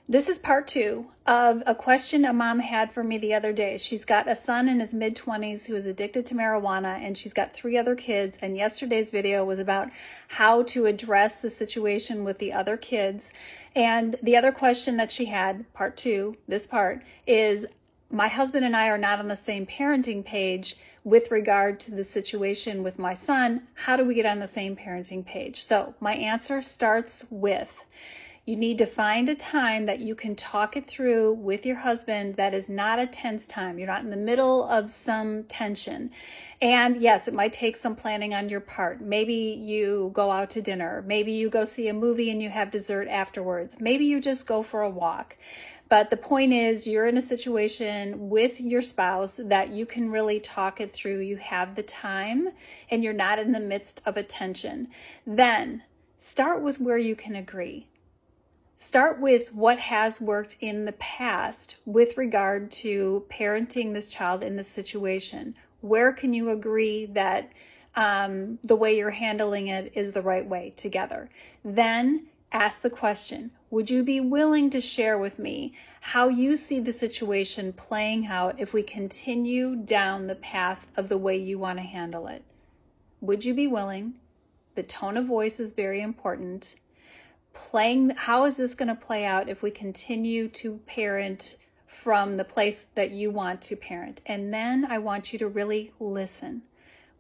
This is part two of a question a mom had for me the other day. She's got a son in his mid-20s who is addicted to marijuana, and she's got 3 other kids. And yesterday's video was about how to address the situation with the other kids. And the other question that she had, part two, this part, is my husband and I are not on the same parenting page with regard to the situation with my son. How do we get on the same parenting page? So my answer starts with, you need to find a time that you can talk it through with your husband that is not a tense time. You're not in the middle of some tension. And yes, it might take some planning on your part. Maybe you go out to dinner. Maybe you go see a movie and you have dessert afterwards. Maybe you just go for a walk. But the point is, you're in a situation with your spouse that you can really talk it through. You have the time and you're not in the midst of a tension. Then start with where you can agree. Start with what has worked in the past with regard to parenting this child in this situation. Where can you agree that the way you're handling it is the right way together? Then ask the question, would you be willing to share with me how you see the situation playing out if we continue down the path of the way you want to handle it? Would you be willing? The tone of voice is very important. How is this going to play out if we continue to parent from the place that you want to parent? And then I want you to really listen.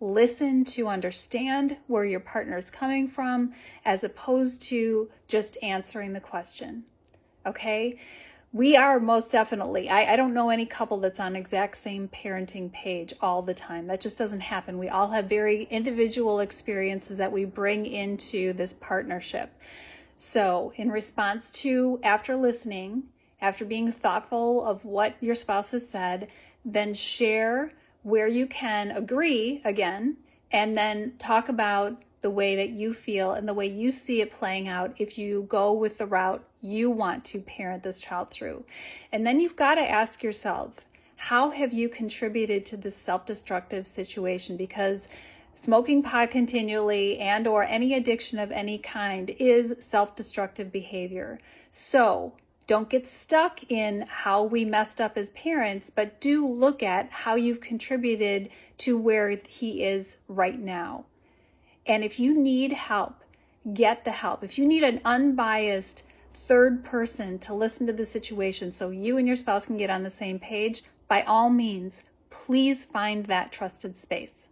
Listen to understand where your partner is coming from as opposed to just answering the question. Okay? We are most definitely, I don't know any couple that's on exact same parenting page all the time. That just doesn't happen. We all have very individual experiences that we bring into this partnership. So in response to, after listening, after being thoughtful of what your spouse has said, then share where you can agree again, and then talk about the way that you feel and the way you see it playing out if you go with the route you want to parent this child through. And then you've got to ask yourself, how have you contributed to this self-destructive situation? Because smoking pot continually and or any addiction of any kind is self-destructive behavior. So don't get stuck in how we messed up as parents, but do look at how you've contributed to where he is right now. And if you need help, get the help. If you need an unbiased third person to listen to the situation so you and your spouse can get on the same page, by all means, please find that trusted space.